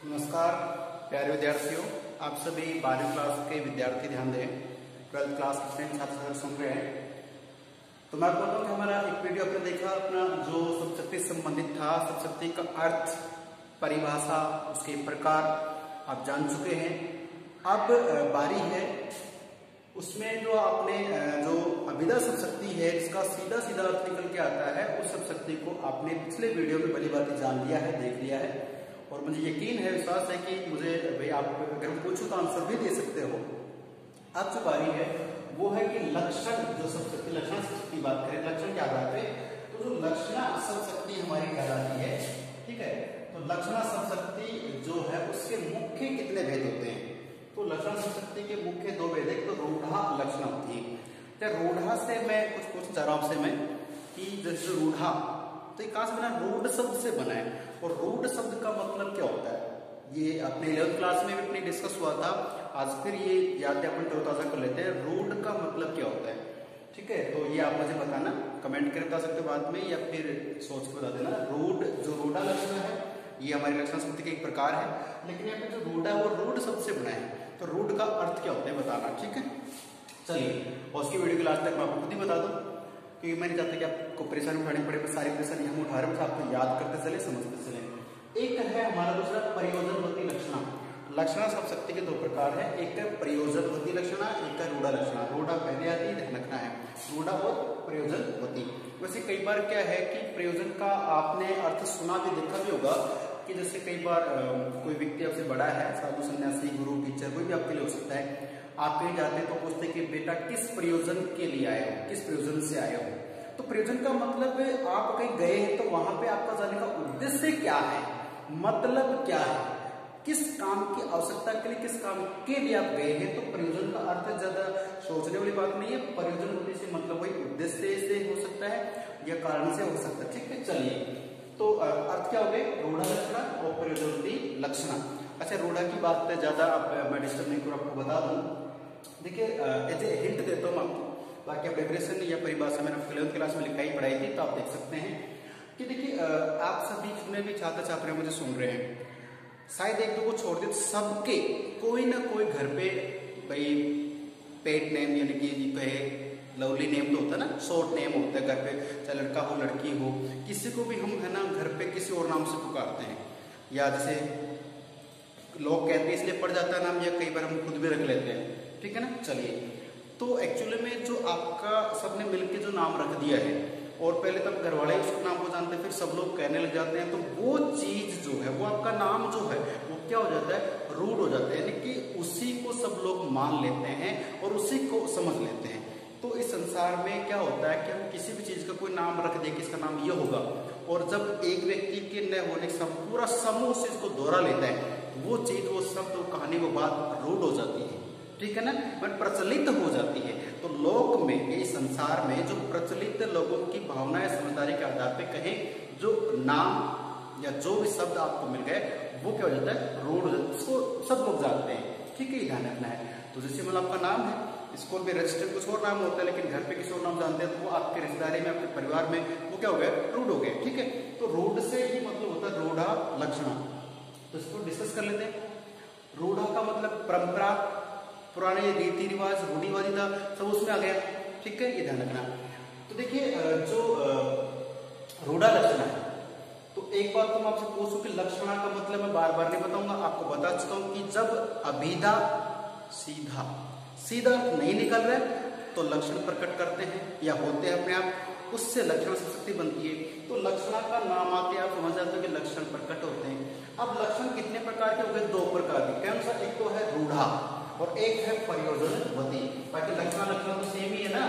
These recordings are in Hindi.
नमस्कार प्यारे विद्यार्थियों, आप सभी 12वीं क्लास के विद्यार्थी ध्यान दें। 12th क्लास के छात्र सुन रहे हैं तो मैं बोल रहा हूँ कि हमारा एक वीडियो आपने देखा अपना जो शब्दशक्ति संबंधित था। शब्दशक्ति का अर्थ, परिभाषा, उसके प्रकार आप जान चुके हैं। अब बारी है उसमें जो आपने जो अभिधा शब्दशक्ति है जिसका सीधा सीधा अर्थ निकल के आता है, उस शब्दशक्ति को आपने पिछले वीडियो में भली बात जान लिया है, देख लिया है। और मुझे यकीन है, विश्वास है कि मुझे भाई आप अगर मैं पूछूं तो आंसर भी दे सकते हो। अब जो बारी है वो है कि लक्षण, जो शब्दशक्ति लक्षण शब्दशक्ति की बात करें, लक्षण क्या बात है, तो जो लक्षणा शब्दशक्ति हमारी कहलाती है, ठीक है। तो लक्षणा शब्दशक्ति जो है उसके मुख्य कितने भेद होते हैं? तो लक्षण शब्दशक्ति के मुख्य दो भेद है। तो रूढ़ा लक्षण होती है। तो रूढ़ा से मैं कुछ पूछना चाह रहा हूं आपसे मैं कि जैसे रूढ़ा, तो ये कहां से बना? रूढ़ शब्द से बना है। और रूढ़ शब्द का मतलब क्या होता है? ये अपने 11th क्लास में भी अपनी डिस्कस हुआ था। आज फिर ये यादें अपन तरोताजा कर लेते हैं। रूढ़ का मतलब क्या होता है, ठीक है। तो ये आप मुझे बताना, कमेंट करके बता सकते हो बाद में, या फिर सोच के बता देना। रूढ़, जो रूढ़ा लक्षण है ये हमारी लक्षण शब्द के एक प्रकार है, लेकिन यहाँ पे जो रूढ़ा है वो रूढ़ शब्द से बना है। तो रूढ़ का अर्थ क्या होता है बताना, ठीक है। चलिए, और उसकी वीडियो के लास्ट तक मैं आपको खुद ही बता दूं, क्योंकि मैं नहीं चाहता कि आपको परेशानी उठानी पड़े। पर सारी परेशानी हम उठा रहे हैं, आपको याद करते चले, समझते चले। एक है हमारा दूसरा प्रयोजनवती लक्षणा। लक्षणा शब्दशक्ति के दो प्रकार है, एक है प्रयोजनवती लक्षणा, एक है रूढ़ा लक्षणा। रूढ़ा पहले आती है, ध्यान रखना है, रूढ़ा और प्रयोजनवती। वैसे कई बार क्या है कि प्रयोजन का आपने अर्थ सुना भी, देखा भी होगा कि जैसे कई बार कोई व्यक्ति आपसे बड़ा है, साधु सन्यासी, गुरु, टीचर, कोई भी आपके लिए हो सकता है। आप कहीं जाते हैं तो पूछते कि बेटा किस प्रयोजन के लिए आए हो, किस प्रयोजन से आए हो। तो प्रयोजन का मतलब है आप कहीं गए हैं तो वहां पे आपका जाने का उद्देश्य क्या है, मतलब क्या है, किस काम की आवश्यकता के लिए, किस काम के लिए आप गए हैं। तो प्रयोजन का अर्थ ज्यादा सोचने वाली बात नहीं है। प्रयोजन होने से मतलब वही उद्देश्य से हो सकता है या कारण से हो सकता है, ठीक है। चलिए, तो अर्थ क्या हो गए? रूढ़ा लक्षणा और प्रयोजनवती लक्षणा। अच्छा, रूढ़ा की बात ज्यादा मैं डिस्टर्ब नहीं करूँ, आपको बता दूं। देखिए, ऐसे हिंट देता हूँ आपको, बाकी आप डेफिनेशन या परिभाषा मैंने 11th क्लास में लिखाई पढ़ाई थी, तो आप देख सकते हैं कि देखिए आप सभी जितने भी छात्र छात्राएं मुझे सुन रहे हैं, शायद एक दो को छोड़ दे, सबके कोई ना कोई घर पे भाई पेट नेम, यानी कि कहे लवली नेम तो होता है ना, शॉर्ट नेम होता है घर पे, चाहे लड़का हो लड़की हो, किसी को भी हम है ना घर पे किसी और नाम से पुकारते हैं, या जैसे लोग कहते हैं इसलिए पड़ जाता है नाम, या कई बार हम खुद भी रख लेते हैं, ठीक है ना। चलिए, तो एक्चुअली में जो आपका सबने मिलकर जो नाम रख दिया है, और पहले तब घर वाले उस नाम को जानते हैं, फिर सब लोग कहने लग जाते हैं, तो वो चीज जो है, वो आपका नाम जो है वो क्या हो जाता है? रूढ़ हो जाता है, यानी कि उसी को सब लोग मान लेते हैं और उसी को समझ लेते हैं। तो इस संसार में क्या होता है कि हम किसी भी चीज का कोई नाम रख दें कि इसका नाम ये होगा, और जब एक व्यक्ति के न होने के साथ पूरा समूह उस चीज को दोहरा लेता है, वो चीज, वो शब्द, वो कहानी, वो बात रूढ़ हो जाती है, ठीक है ना, बट प्रचलित हो जाती है। तो लोक में, इस संसार में जो प्रचलित लोगों की भावनाएं, समझदारी के आधार पे कहें, जो नाम या जो भी शब्द आपको मिल गए, वो क्या हो जाता है? रूढ़ हो जाता है, उसको सब लोग जानते हैं, ठीक है, ध्यान रखना है। तो जैसे मतलब आपका नाम है, स्कूल में रजिस्टर कुछ और नाम होता है, लेकिन घर पे किसी और नाम जानते हैं, तो वो आपके रिश्तेदारी में, आपके परिवार में वो क्या हो गया? रूढ़ हो गया, ठीक है। तो रूढ़ से ही मतलब होता है रूढ़ा लक्षणा। तो इसको डिस्कस कर लेते हैं। रूढ़ा का मतलब परंपरा, पुराने रीति रिवाज, रूढ़िवादिता, सब उसमें आ गया, ठीक है, ये ध्यान रखना। तो देखिए, जो रूढ़ा लक्षण है, तो एक बात तो मैं आपसे पूछूं कि लक्षणा का मतलब मैं बार बार नहीं बताऊंगा, आपको बता चुका हूं कि जब अभिधा सीधा सीधा नहीं निकल रहा है तो लक्षण प्रकट करते हैं या होते हैं अपने आप, उससे लक्षण शक्ति बनती है। तो लक्षणा का नाम आते आप समझ जाते हो कि लक्षण प्रकट होते हैं। अब लक्षण कितने प्रकार के हो गए? दो प्रकार के। कौन सा? एक तो है रूढ़ा और एक है प्रयोजनवती। बाकी लक्षण तो सेम ही है ना,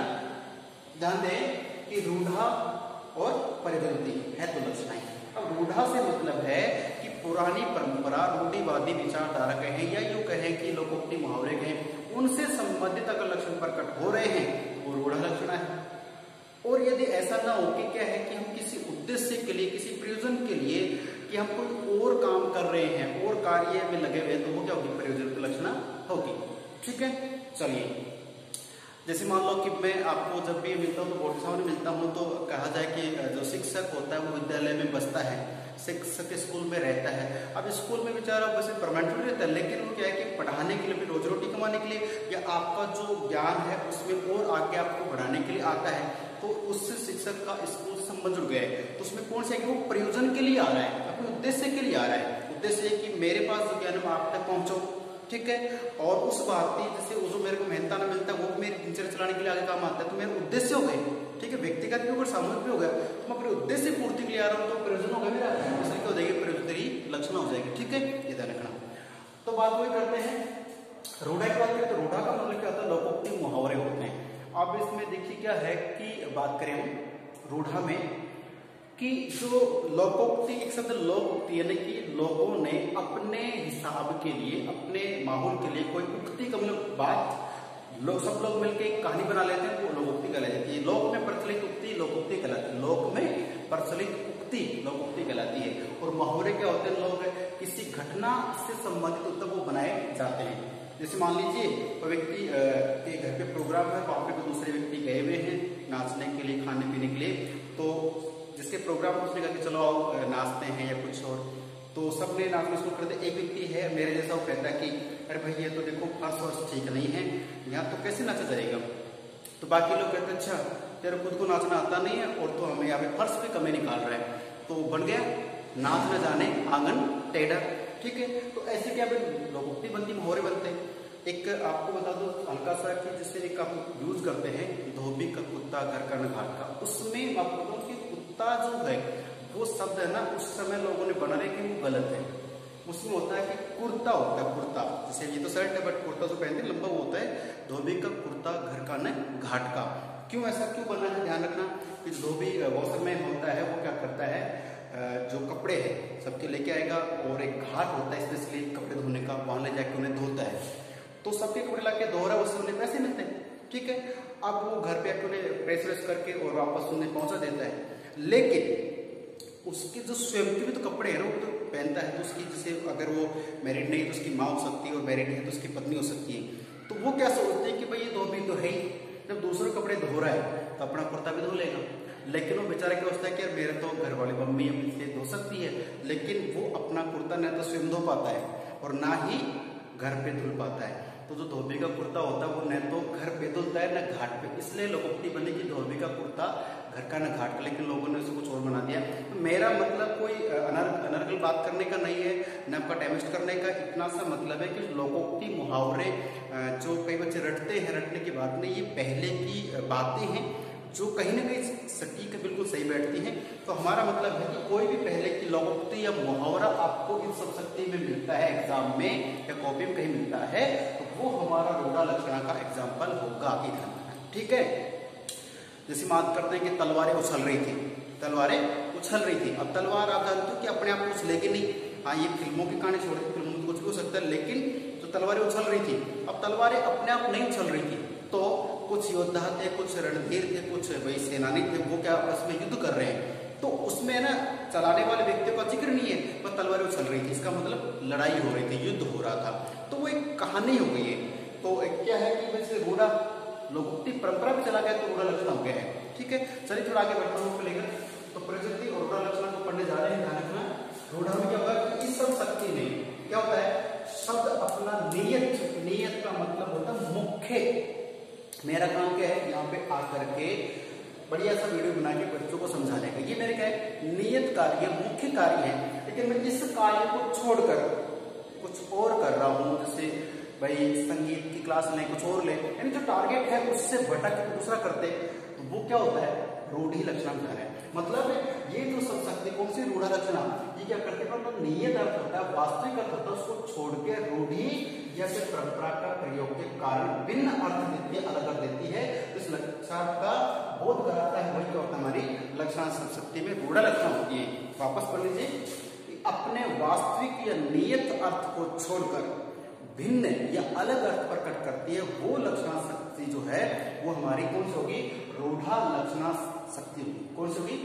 ध्यान दें कि रूढ़ा और प्रयोजनवती है तो लक्षण है। अब रूढ़ा से मतलब है कि पुरानी परंपरा, रूढ़िवादी विचारधारा कहें या यूं कहें कि लोकोक्ति मुहावरे कहें, उनसे संबंधित अगर लक्षण प्रकट हो रहे हैं वो रूढ़ा लक्षण है। और यदि ऐसा ना हो कि क्या है कि हम किसी उद्देश्य के लिए, किसी प्रयोजन के लिए, कि हम कोई और काम कर रहे हैं और कार्य में लगे हुए, तो वो क्या होगी? प्रयोजन लक्षणा होगी, ठीक है। चलिए, जैसे मान लो कि मैं आपको जब भी मिलता हूँ तो बोर्ड के सामने मिलता हूँ, तो कहा जाए कि जो शिक्षक होता है वो विद्यालय में बसता है, शिक्षक स्कूल में रहता है। अब स्कूल में बेचारा वैसे परमानेंटली रहता है, लेकिन वो क्या है कि पढ़ाने के लिए, भी रोजी रोटी कमाने के लिए, या आपका जो ज्ञान है उसमें और आगे आपको बढ़ाने के लिए आता है, तो उससे शिक्षक का स्कूल से संबंध जुड़ गया है। तो उसमें कौन सा है कि वो प्रयोजन के लिए आ रहा है, अपने उद्देश्य के लिए आ रहा है। उद्देश्य है कि मेरे पास जो ज्ञान है आप तक पहुंचाऊं, ठीक है, और उस बात की जैसे वो जो मेरे को मेहनता ना मिलता है वो मेरी दिनचर्या चलाने के लिए आगे काम आता है, तो मेरा उद्देश्य हो गए, ठीक है, व्यक्तिगत भी होगा, सामूहिक भी हो गया, तो मैं अपने उद्देश्य पूर्ति के लिए आ रहा हूँ, तो प्रयोजन हो गया मेरा, इसलिए क्या हो जाएगी, प्रयोजन लक्षण हो जाएगी, ठीक है, ये ध्यान रखना। तो बात वही करते हैं रूढ़ा की बात करें तो रूढ़ा का मतलब क्या होता है, लोकोक्ति मुहावरे होते हैं। अब इसमें देखिए क्या है कि बात करें हम रूढ़ा में कि जो लोकोक्ति, एक शब्द लोकोक्ति यानी कि लोगों ने अपने हिसाब के लिए, अपने माहौल के लिए कोई उक्ति का मतलब बात, लोग सब लोग मिलकर एक कहानी बना लेते हैं, वो लोकोक्ति कहलाती है। लोक में प्रचलित उक्ति लोकोक्ति कहलाती है, लोक में प्रचलित उक्ति लोकोक्ति कहलाती है। और मुहावरे क्या होते हैं, लोग किसी घटना से संबंधित उत्तर वो बनाए जाते हैं। जैसे मान लीजिए व्यक्ति के घर पे प्रोग्राम है, वहां पे दूसरे व्यक्ति गए हुए हैं नाचने के लिए, खाने पीने के लिए, तो जिसके प्रोग्राम उसने कहा कि चलो आओ नाचते हैं या कुछ और, तो सबने नाचना शुरू कर दिया। एक व्यक्ति है मेरे जैसा, वो कहता है कि अरे भाई ये तो देखो फर्श वर्ष ठीक नहीं है, यहाँ तो कैसे नाचा जाएगा। तो बाकी लोग कहते हैं अच्छा तेरे खुद को नाचना आता नहीं है और तो हमें यहाँ पे फर्श पे कमी निकाल रहा है। तो बन गया नाच न जाने आंगन टेढ़ा, ठीक है। तो ऐसे क्या लोकोक्ति बनती, मुहावरे बनते हैं। एक आपको बता दो हल्का सा कि जिससे एक आप यूज करते हैं, धोबी का कुत्ता घर का न घाट का, उसमें आपको बताऊं कि कुत्ता जो है वो शब्द है ना, उस समय लोगों ने बना रहे कि वो गलत है। उसमें होता है कि कुर्ता होता है, कुर्ता, जैसे ये तो शर्ट है बट कुर्ता जो पहनते लंबा वो होता है, धोबी का कुर्ता घर का न घाट का। क्यों ऐसा क्यों बना है, ध्यान रखना कि धोबी वॉशरमैन होता है, वो क्या करता है जो कपड़े हैं सबके लेके आएगा, और एक घाट होता है स्पेशली कपड़े धोने का, वहां ले जाके उन्हें धोता है। तो सबके कपड़े लाके धो रहा है, उससे उन्हें पैसे मिलते हैं, ठीक है। अब वो घर पे आके उन्हें प्रेस व्रेस करके और वापस उन्हें पहुंचा देता है, लेकिन उसके जो स्वयं के भी तो कपड़े हैं ना, वो तो पहनता है, तो उसकी जैसे अगर वो मैरिड नहीं तो उसकी माँ हो सकती है, और मैरिड है तो उसकी पत्नी हो सकती है। तो वो क्या सोचते हैं कि भाई ये धोबी तो है ही, जब दूसरे कपड़े धो रहा है तो अपना कुर्ता भी धो लेगा। लेकिन वो बेचारा क्या सोचता है कि मेरे तो घर वाली मम्मी से धो सकती है, लेकिन वो अपना कुर्ता न तो स्वयं धो पाता है और ना ही घर पे धुल पाता है। तो जो धोबी का कुर्ता होता है वो न तो घर पे धुलता है न घाट पे, इसलिए लोकोक्ति बनी कि धोबी का कुर्ता घर का न घाट का, लेकिन लोगों ने उसे कुछ और बना दिया। तो मेरा मतलब कोई अनर्गल बात करने का नहीं है, न आपका टाइम वेस्ट करने का, इतना सा मतलब है कि लोकोक्ति मुहावरे जो कई बच्चे रटते हैं, रटने की बात नहीं, ये पहले की बातें हैं जो कहीं ना कहीं सटीक बिल्कुल सही बैठती हैं। तो हमारा मतलब है कि कोई भी पहले की लोकोक्ति या मुहावरा आपको इन सब शक्ति में मिलता है, एग्जाम में या कॉपी में कहीं मिलता है, तो वो हमारा रूढ़ा लक्षणा का एग्जाम्पल होगा, ठीक है। जैसे बात करते हैं कि तलवारें उछल रही थी, तलवारें उछल रही थी। अब तलवार आप जानते हो कि अपने आप उछलेगी नहीं, हाँ ये फिल्मों की कहानी छोड़ दी, फिल्मों में कुछ भी हो सकता है, लेकिन जो तलवारें उछल रही थी, अब तलवारें अपने आप नहीं उछल रही थी, तो कुछ योद्धा थे, कुछ रणधीर थे, कुछ वही सेनानी थे, वो क्या आपस में युद्ध कर रहे हैं। तो उसमें ना चलाने वाले व्यक्ति का जिक्र नहीं है, बस तलवारें उछल रही थी, इसका मतलब लड़ाई हो रही थी, युद्ध हो रहा था। तो वो एक कहानी हो गई है। तो एक क्या है कि वैसे रूढ़ा लोकोक्ति परंपरा भी चला गया तो रूढ़ा लक्षण हो गया है, ठीक है। चलिए थोड़ा आगे बढ़ता हूँ लेकर, तो प्रकृति और रूढ़ा लक्षण को पढ़ने जा रहे हैं, ध्यान रखना। रूढ़ा में क्या होगा कि इस सब शक्ति में क्या होता है, शब्द अपना नियत का मतलब होता है मुख्य। मेरा काम क्या है, यहाँ पे आकर के बढ़िया सा वीडियो बना के बच्चों को समझाने का, ये मेरे क्या है नियत कार्य, मुख्य कार्य है। लेकिन मैं इस कार्य को छोड़कर कुछ और कर रहा हूँ, जैसे भाई संगीत की क्लास लें, कुछ और लें, यानी जो टारगेट है उससे भटक के दूसरा करते, तो वो क्या होता है, रूढ़ी लक्षण बना है। मतलब ये जो सब शक्ति कौन सी रूढ़ा लक्षणा, ये क्या करते हैं, तो नियत अर्थ होता है, वास्तविक अर्थ होता है, उसको छोड़ के रूढ़ी या फिर परंपरा का प्रयोग के कारण भिन्न अर्थ देती है, अलग अर्थ देती है। इस लक्षण का बोध कराता है, वही क्या होता है हमारी लक्षण शक्ति में रूढ़ा लक्षण होती है। वापस पढ़ लीजिए, अपने वास्तविक या नियत अर्थ को छोड़कर भिन्न या अलग अर्थ प्रकट करती है, वो लक्षणा शक्ति जो है वो हमारी कौन सी होगी, रूढ़ा लक्षणा शक्ति होगी। कौन सी होगी,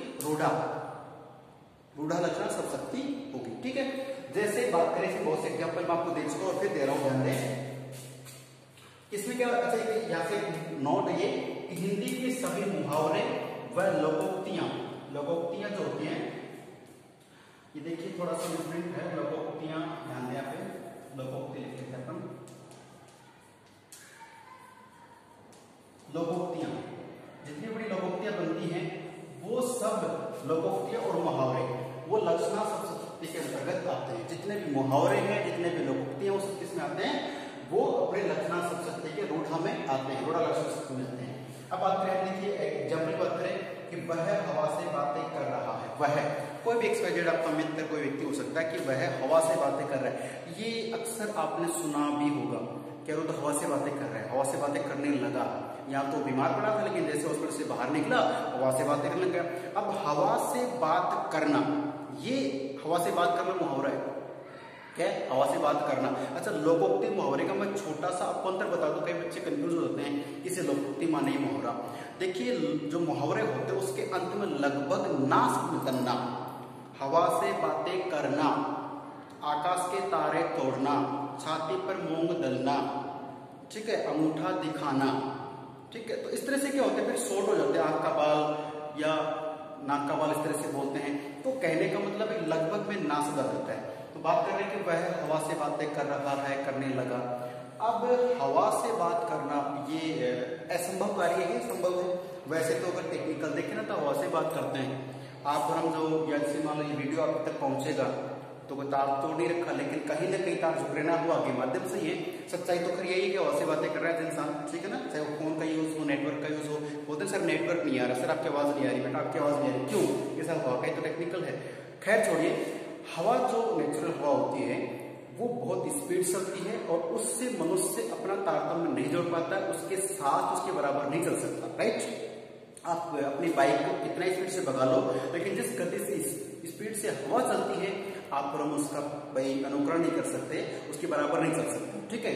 रूढ़ा लक्षणा सब शक्ति होगी, ठीक है। जैसे बात करें, बहुत से एग्जाम्पल मैं आपको दे चुका और फिर दे रहा हूं, ध्यान दें। इसमें क्या, अच्छा यहाँ से नोट ये हिंदी के सभी मुहावरे व लोकोक्तियां जो होती हैं ये देखिए थोड़ा सा डिफरेंट है, लोकोक्तियां ध्यान दें पे, लोकोक्ति लिख लेते हैं अपन। लोकोक्तियां, जितनी बड़ी लोकोक्तियां बनती हैं वो सब लोकोक्तियां और मुहावरे वो लक्षणा शब्द के अंतर्गत आते हैं। जितने भी मुहावरे हैं, जितने भी लोकोक्तियां वो सब किसमें आते हैं, वो अपने लक्षणा शब्द के रूढ़ा में आते हैं, रूढ़ा लक्षण शब्द में आते हैं। अब बात करें, देखिए एग्जाम्पल बात करें कि वह हवा से बातें कर रहा है। वह कोई भी एक्सवाइजेड आपका मित्र, कोई व्यक्ति हो सकता है कि वह हवा से बातें कर रहा है। ये अक्सर आपने सुना भी होगा, क्या तो हवा से बातें कर रहा है, हवा से बातें करने लगा। या तो बीमार पड़ा था लेकिन जैसे हॉस्पिटल से बाहर निकला हवा से बातें करने लगा। अब हवा से बात करना, ये हवा से बात करना मुहावरा है। क्या हवा से बात करना। अच्छा, लोकोक्ति मुहावरे का मैं छोटा सा आपको अंतर बता दूं, कई बच्चे कंफ्यूज हो जाते हैं किसे लोकोक्ति माने मुहावरा। देखिए जो मुहावरे होते हैं उसके अंत में लगभग ना निकलना, हवा से बातें करना, आकाश के तारे तोड़ना, छाती पर मूंग दलना, ठीक है, अंगूठा दिखाना, ठीक है। तो इस तरह से क्या होता है, फिर शॉर्ट हो जाते हैं, आंख का बाल या नाक का बाल इस तरह से बोलते हैं। तो कहने का मतलब लगभग में ना से जाता है। तो बात कर रहे हैं कि वह हवा से बातें कर रहा है, करने लगा। अब हवा से बात करना ये असंभव कार्य है, संभव है। वैसे तो अगर टेक्निकल देखें ना तो हवा से बात करते हैं आप और हम। जो जैसे मान लो ये वीडियो आप तक पहुंचेगा तो कोई तार तोड़ नहीं रखा, लेकिन कहीं ना कहीं तार झुक रहे ना, वो आगे माध्यम से ही है। सच्चाई तो खैर यही है कि हवा से बातें कर रहा है इंसान, ठीक है ना। चाहे वो फोन का यूज हो, नेटवर्क का यूज हो। बोलते हैं सर नेटवर्क नहीं आ रहा, सर आपकी आवाज नहीं आ रही, बेटा आपकी आवाज नहीं आ रही, क्यों? ये सब हवा का ही तो टेक्निकल है। खैर छोड़िए, हवा जो नेचुरल हवा होती है वो बहुत स्पीड चलती है और उससे मनुष्य अपना तारतम्य नहीं जोड़ पाता, उसके साथ उसके बराबर नहीं चल सकता, राइट। आप अपनी बाइक को कितना स्पीड से भगा लो, लेकिन जिस गति से स्पीड से हवा चलती है आप और हम उसका भाई अनुकरण नहीं कर सकते, उसके बराबर नहीं चल सकते, ठीक है।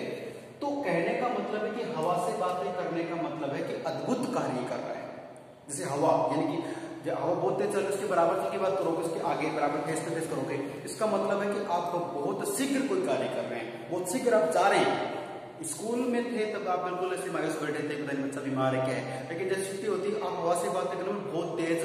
तो कहने का मतलब है कि हवा से बातें करने का मतलब है कि अद्भुत कार्य कर रहा है। जैसे हवा, यानी कि जब हवा बहुत तेज चल रही है उसके बराबर चल के बात करोगे, उसके आगे बराबर फेस टू फेस करोगे, इसका मतलब है कि आप बहुत शीघ्र कोई कार्य कर रहे हैं, बहुत शीघ्र आप जा रहे हैं। स्कूल में थे तब आप बिल्कुल ऐसे मायूस बैठे थे, पता नहीं बच्चा बीमार है क्या है, लेकिन जब छुट्टी होती है आप हवा से बातें करने में बहुत तेज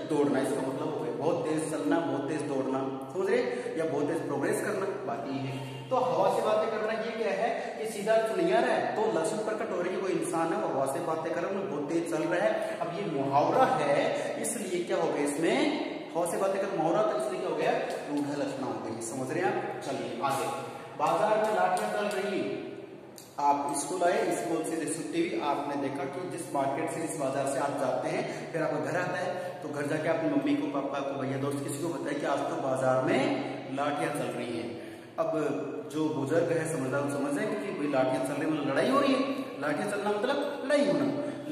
दौड़ना, इसका मतलब हो गया बहुत तेज चलना, बहुत तेज दौड़ना, समझ रहे, या बहुत तेज प्रोग्रेस करना, बात ये है। तो हवा से बातें करना ये क्या है, ये सीधा नहीं आ रहा है, तो लक्षण प्रकट हो रही है, कोई इंसान है वो हवा से बातें कर रहा है, बहुत तेज चल रहा है। अब ये मुहावरा है, इसलिए क्या हो गया इसमें, हवा से बातें कर मुहावरा, तो इसलिए क्या हो गया, रूढ़ लक्षण हो गई, समझ रहे हैं आप। चलिए आगे, बाजार में लाठियां चल रही। आप स्कूल आए, स्कूल से छुट्टी हुई, आपने देखा कि जिस मार्केट से, जिस बाजार से आप जाते हैं, फिर आपका घर आता है, तो घर जाके अपनी मम्मी को, पापा को, भैया दोस्त किसी को बताया कि आज तो बाजार में लाठियां चल रही हैं। अब जो बुजुर्ग है समझदार समझ रहे हैं कि भाई लाठियां चल रही मतलब लड़ाई हो रही है, लाठियां चलना मतलब लड़ाई होना।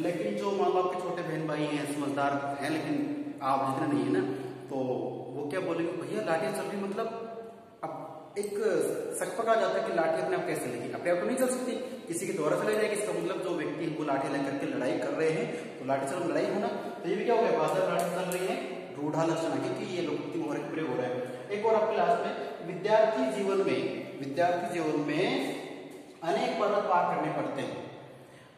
लेकिन जो माँ बाप के छोटे बहन भाई हैं, समझदार हैं, लेकिन आप जितने नहीं है ना, तो वो क्या बोलेंगे, भैया लाठियां चल रही मतलब। एक शक पका जाता है कि लाठी अपने आप कैसे चलेगी, अपने आप तो नहीं चल सकती, किसी के द्वारा चलाई जाएगी। इसका मतलब जो व्यक्ति को लाठी लेकर के लड़ाई कर रहे हैं, तो लाठी चल लड़ाई होना। तो ये भी क्या हो गया, बाजार लाठी चल रही है, रूढ़ा लक्षण, क्योंकि ये लोकोक्ति मुहावरे के प्रयोग हो रहा है। एक और आपके क्लास में, विद्यार्थी जीवन में अनेक पर्वत पार करने पड़ते हैं।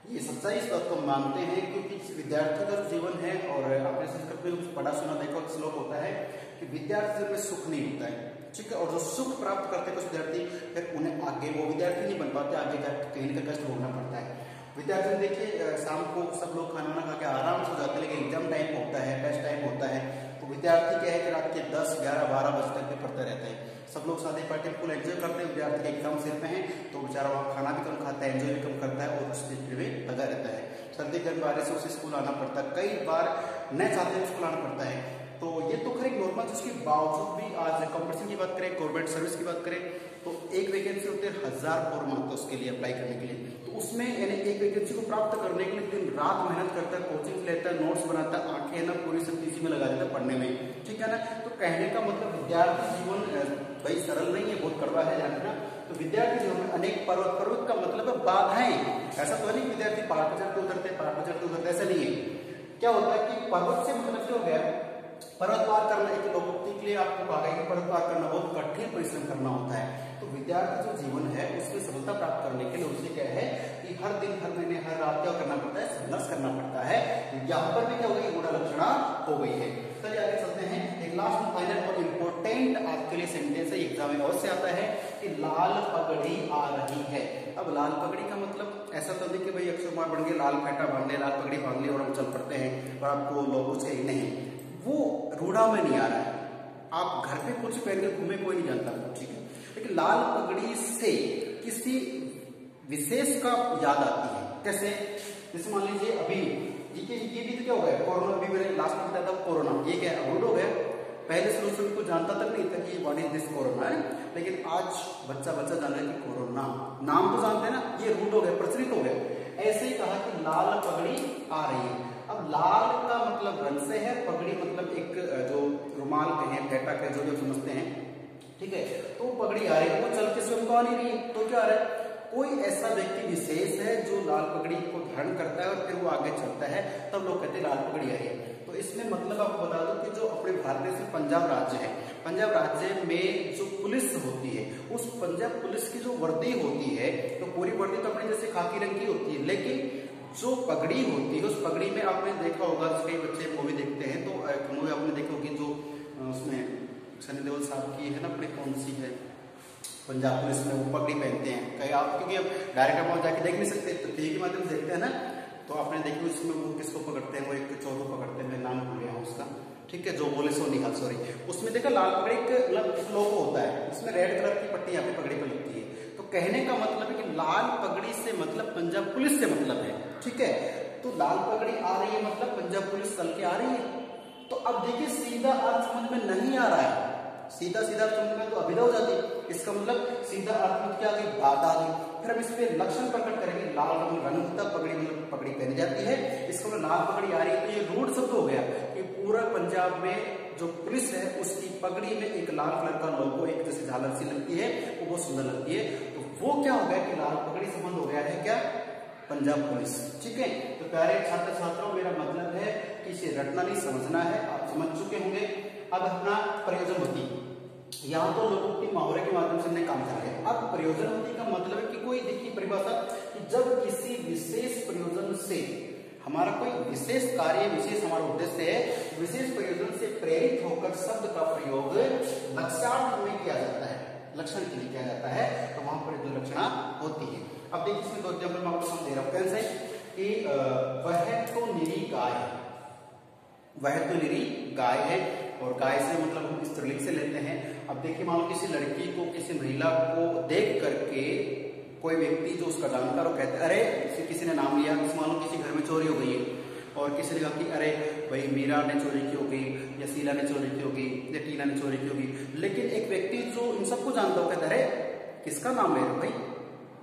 ये सच्चाई, इस बात को मानते हैं, क्योंकि विद्यार्थी का जीवन है, और आपने संस्कृत में पढ़ा सुना देखा श्लोक होता है कि विद्यार्थी जीवन में सुख नहीं होता है, ठीक है। और जो सुख प्राप्त करते कुछ विद्यार्थी, फिर उन्हें आगे वो विद्यार्थी नहीं बन पाते, आगे जाकर कहीं का कष्ट भोगना पड़ता है। विद्यार्थी देखिए शाम को सब लोग खाना वाना खा के आराम से हो जाते हैं, लेकिन एग्जाम टाइम होता है, टेस्ट टाइम होता है, तो विद्यार्थी क्या है कि रात के 10, 11, 12 बजे तक भी पढ़ते रहते हैं। सब लोग शादी पार्टी फुल एंजॉय करते हैं, विद्यार्थी के एग्जाम सिर पे हैं, तो बेचारा वहाँ खाना भी कम खाता है, एंजॉय भी कम करता है, और उस चीज में लगा रहता है। सर्दी गर्म बारिश से उसे स्कूल आना पड़ता है, कई बार न चाहते हुए स्कूल आना पड़ता है। तो ये तो खैर नॉर्मल, जिसके बावजूद भी आज कंपटीशन की बात करें, गवर्नमेंट सर्विस की बात करें, तो एक वैकेंसी होती है 1000 फॉर्म आता है उसके लिए अप्लाई करने के लिए। तो उसमें यानी एक वैकेंसी को प्राप्त करने के लिए दिन रात मेहनत करता है, कोचिंग लेता है, नोट्स बनाता है, आंखें ना पूरी सब इसी में लगा देता है पढ़ने में, ठीक है ना। तो कहने का मतलब विद्यार्थी जीवन भाई सरल नहीं है, बहुत कड़वा है, जानना। तो विद्यार्थी जीवन में अनेक पर्वत का मतलब है बाधाएं। ऐसा तो नहीं विद्यार्थी पहाड़ पर चढ़ते उतरते, पहाड़ पर चढ़ते उतरते, ऐसा नहीं है। क्या होता है कि पर्वत से मतलब क्या हो गया, पर्वत पार करना एक लोकोक्ति के लिए आपको कहा गया कि पर्वत पार करना बहुत कठिन परिश्रम करना होता है। तो विद्यार्थी जो जीवन है उसमें सफलता प्राप्त करने के लिए उसे क्या है कि हर दिन, हर महीने, हर रात क्या करना पड़ता है, संघर्ष करना पड़ता है। यहाँ पर भी क्या हो गई, गुण लक्षणा हो गई है। चलिए आगे चलते हैं, एक लास्ट फाइनल और इम्पोर्टेंट आपके लिए सेंटेंस है, एग्जाम में अवश्य आता है कि लाल पगड़ी आ रही है। अब लाल पगड़ी का मतलब ऐसा तो नहीं कि भाई अक्षय कुमार बन गए, लाल फेटा बांध लिया, लाल पगड़ी बांध ली और हम चल पड़ते हैं और आपको लोगों से ही नहीं, वो रूढ़ा में नहीं आ रहा है। आप घर पे कुछ पहन के घूमे कोई नहीं जानता, ठीक है, लेकिन लाल पगड़ी से किसी विशेष का याद आती है। कैसे? जैसे मान लीजिए अभी ये भी तो क्या हो गया, कोरोना, अभी मैंने लास्ट में बताया था कोरोना, ये क्या रूट हो गया, पहले शुरू से कुछ जानता तक नहीं था कि व्हाट इज दिस कोरोना है, लेकिन आज बच्चा जान रहा है कि कोरोना, नाम तो जानते हैं ना, ये रूट हो गया, प्रचलित हो गया। ऐसे ही कहा कि लाल पगड़ी आ रही है। अब लाल का मतलब रंग से है, पगड़ी मतलब एक जो रुमाल कहें, फेटा कहें, जो भी समझते हैं, ठीक है, तो पगड़ी आ रही है, वो चल के स्वयं को आ नहीं रही है, तो क्या आ रहा है, कोई ऐसा व्यक्ति विशेष है जो लाल पगड़ी को धारण करता है और फिर वो आगे चलता है, तब लोग कहते हैं लाल पगड़ी आ रही है। तो इसमें मतलब आपको बता दो कि जो अपने भारत देश में पंजाब राज्य है, पंजाब राज्य में जो पुलिस होती है, उस पंजाब पुलिस की जो वर्दी होती है, तो पूरी वर्दी तो अपने जैसे खाकी रंग की होती है, लेकिन जो पगड़ी होती है, उस पगड़ी में आपने देखा होगा, कई बच्चे मूवी देखते हैं तो मूवी आपने देखी होगी जो उसमें सनी देओल साहब की है ना, अपनी कौन सी है, पंजाब पुलिस में वो पगड़ी पहनते हैं कहीं आप, क्योंकि अब डायरेक्ट आप जाके देख नहीं सकते, तो टीवी के माध्यम से देखते हैं ना, तो आपने देखी उसमें वो किसको पकड़ते हैं, वो एक चोर को पकड़ते हैं, मैं नाम भूल गया हूँ उसका, ठीक है, जो बोले सो निकाल, सॉरी, उसमें देखा लाल पगड़ी एक लोगो होता है, उसमें रेड कलर की पट्टी यहाँ पे पगड़ी पर लगती है। तो कहने का मतलब है कि लाल पगड़ी से मतलब पंजाब पुलिस से मतलब है, ठीक है, तो लाल पगड़ी आ रही है मतलब पंजाब पुलिस चल के आ रही है। तो अब देखिए सीधा अर्थ समझ में नहीं आ रहा है, सीधा समझ में तो अभिधा हो जाती है, इसका मतलब सीधा अर्थ में क्या आ गई, बात आ गई। फिर हम इस पे लक्षण प्रकट करेंगे, लाल रंग होता है, पगड़ी मतलब पगड़ी पहनी जाती है, इसका मतलब लाल पगड़ी आ रही है, तो ये रूढ़ शब्द हो गया कि पूरा पंजाब में जो पुलिस है उसकी पगड़ी में एक लाल कलर का लोगो, एक जैसे झालर सी लगती है, वो बहुत सुंदर लगती है, तो वो क्या हो गया कि लाल पगड़ी संबंध हो गया है क्या, पंजाब पुलिस, ठीक है। तो प्यारे छात्र छात्राओं, मेरा मतलब है कि इसे रटना नहीं, समझना है, आप समझ चुके होंगे। अब अपना प्रयोजन होती, यहाँ तो लोगों की मुहावरे के माध्यम से हमने काम कर लिया। अब प्रयोजन होती का मतलब है कि कोई, देखिए परिभाषा, कि जब किसी विशेष प्रयोजन से हमारा कोई विशेष कार्य, विशेष हमारा उद्देश्य है, विशेष प्रयोजन से प्रेरित होकर शब्द का प्रयोग लक्ष्यार्थ में किया जाता है, लक्षण के लिए किया जाता है, तो वहां पर जो लक्षणा होती है। अब देखिए इसमें दो एग्जाम्पल मैं आपको दे रहा हूँ, कैसे कि वह तो निरी गाय है, वह तो निरी गाय है, और गाय से मतलब हम स्त्रीलिंग से लेते हैं। अब देखिए मान लो किसी लड़की को, किसी महिला को देख करके कोई व्यक्ति जो उसका जानकार, वो कहते हैं अरे, किसी ने नाम लिया, मान लो किसी घर में चोरी हो गई है और किसी ने कहा कि अरे भाई मीरा ने चोरी की होगी, या शीला ने चोरी की होगी, या टीना ने चोरी की होगी, लेकिन एक व्यक्ति जो इन सबको जानता हो कहता है अरे किसका नाम ले रहे हो भाई,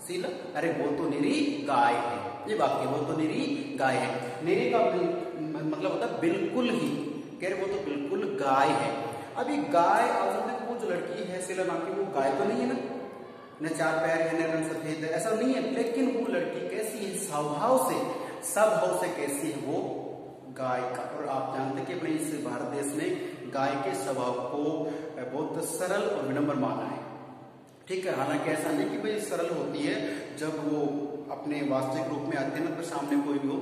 शीला, अरे वो तो निरी गाय है, ये वाक्य, वो तो निरी गाय है। निरी का मतलब होता है बिल्कुल ही, कह रहे वो तो बिल्कुल गाय है। अभी गाय, वो जो लड़की है शीला नाम की, वो गाय तो नहीं है ना, न चार पैर है, न रंग सफेद है, ऐसा नहीं है, लेकिन वो लड़की कैसी है, स्वभाव से कैसी है, वो गाय का। और आप जानते हैं कि अपने इस भारत देश में गाय के स्वभाव को बहुत सरल और विनम्र माना है, ठीक है। हालांकि ऐसा नहीं कि भाई सरल होती है, जब वो अपने वास्तविक रूप में आते हैं ना, तो सामने कोई भी हो,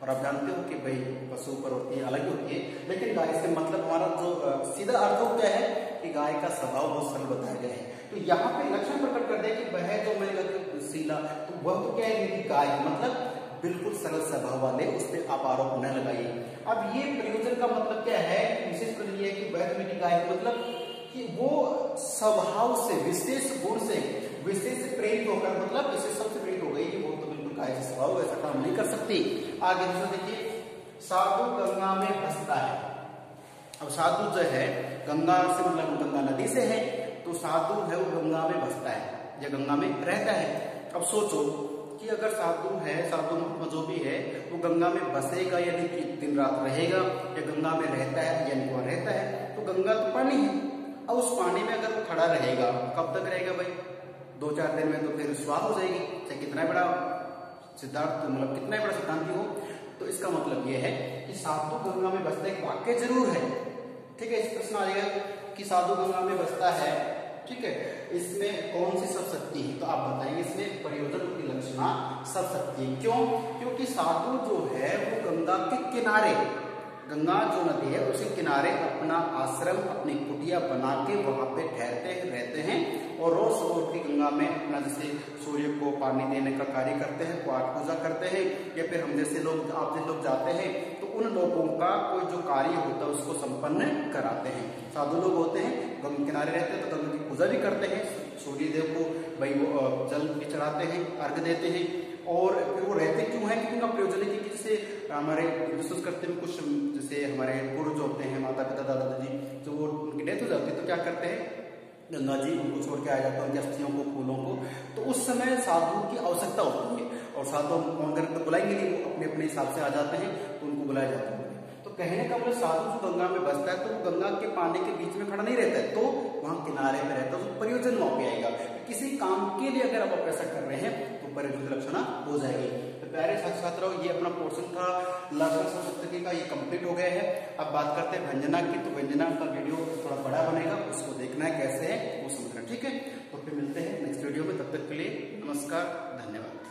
और आप जानते हो कि भाई पशु पर होती है, अलग होती है, लेकिन गाय से मतलब हमारा जो सीधा अर्थ क्या है कि गाय का स्वभाव बहुत सरल बताया गया है। तो यहाँ पे लक्षण प्रकट कर दे कि वह जो मैंने शीला, तो वह तो क्या है, गाय, मतलब बिल्कुल सरल स्वभाव वाले, उस पर आप आरोप न लगाइए। अब ये प्रयोजन का मतलब क्या है, विशेष प्रयोजन ये है कि वह मेरी गाय, मतलब कि वो स्वभाव से, विशेष गुण से, विशेष प्रेरित होकर, मतलब विशेष सबसे प्रेरित हो गई कि वो तो बिल्कुल गाय से स्वभाव, ऐसा काम नहीं कर सकती। आगे दूसरा देखिए, साधु गंगा में बसता है। अब साधु जो है, गंगा से मतलब गंगा नदी से है, तो साधु है वो गंगा में बसता है या गंगा में रहता है। अब सोचो कि अगर साधु है, साधु महात्मा जो भी है, वो गंगा में बसेगा यानी कि दिन रात रहेगा, या गंगा में रहता है यानी वहां रहता है, तो गंगा तो पानी है। अब उस पानी में अगर वो खड़ा रहेगा, कब तक रहेगा भाई, 2-4 दिन में तो फिर स्वाह हो जाएगी, चाहे कितना बड़ा सिद्धार्थ, मतलब कितना बड़ा सिद्धांति हो। तो इसका मतलब यह है कि साधु गंगा में बसता, एक वाक्य जरूर है, ठीक है। इस प्रश्न आ जाएगा कि साधु गंगा में बसता है, ठीक है, इसमें कौन सी सब शक्ति है, तो आप बताएंगे इसमें प्रयोजन की लक्षणा सब शक्ति। क्यों? क्योंकि साधु जो है वो गंगा के किनारे, गंगा जो नदी है उसके किनारे अपना आश्रम, अपनी कुटिया बना के वहां पे ठहरते हैं, रहते हैं और रोज सुबह उठ के गंगा में अपना जैसे सूर्य को पानी देने का कार्य करते हैं, पाठ पूजा करते हैं, या फिर हम जैसे लोग, आप जैसे लोग जाते हैं तो उन लोगों का कोई जो कार्य होता है उसको संपन्न कराते हैं। साधु लोग होते हैं, गंगा किनारे रहते हैं तो गंगा की पूजा भी करते हैं, सूर्य देव को भाई वो जल भी चढ़ाते हैं, अर्घ देते हैं। और फिर वो रहते क्यों है कि उनका प्रयोजन है कि जैसे हमारे विश्वास करते हैं कुछ, जैसे हमारे पूर्वज होते हैं, माता पिता दादा दादी, जो वो उनकी डेथ हो जाती है तो क्या करते हैं, गंगा जी उनको छोड़ के आ जाते हैं, उनकी अस्थियों को, फूलों को। तो उस समय साधु की आवश्यकता होती है और साधु अगर तो बुलाएंगे नहीं, वो अपने अपने हिसाब से आ जाते हैं तो उनको बुलाया जाता है। तो कहने का मतलब साधु जो गंगा में बसता है तो वो गंगा के पानी के बीच में खड़ा नहीं रहता है, तो वहां किनारे में रहता है, तो प्रयोजन वहां पे आएगा। किसी काम के लिए अगर आप ऐसा कर रहे हैं तो प्रयोजन लक्षणा हो जाएगी। तो प्यारे छात्र छात्राओं, ये अपना पोर्शन था लगभग सप्तकी का, ये कंप्लीट हो गया है। अब बात करते हैं व्यंजना की। तो व्यंजना का वीडियो थोड़ा बड़ा बनेगा, उसको देखना है कैसे है वो समझना, ठीक है। तो फिर मिलते हैं नेक्स्ट वीडियो में, तब तक के लिए नमस्कार, धन्यवाद।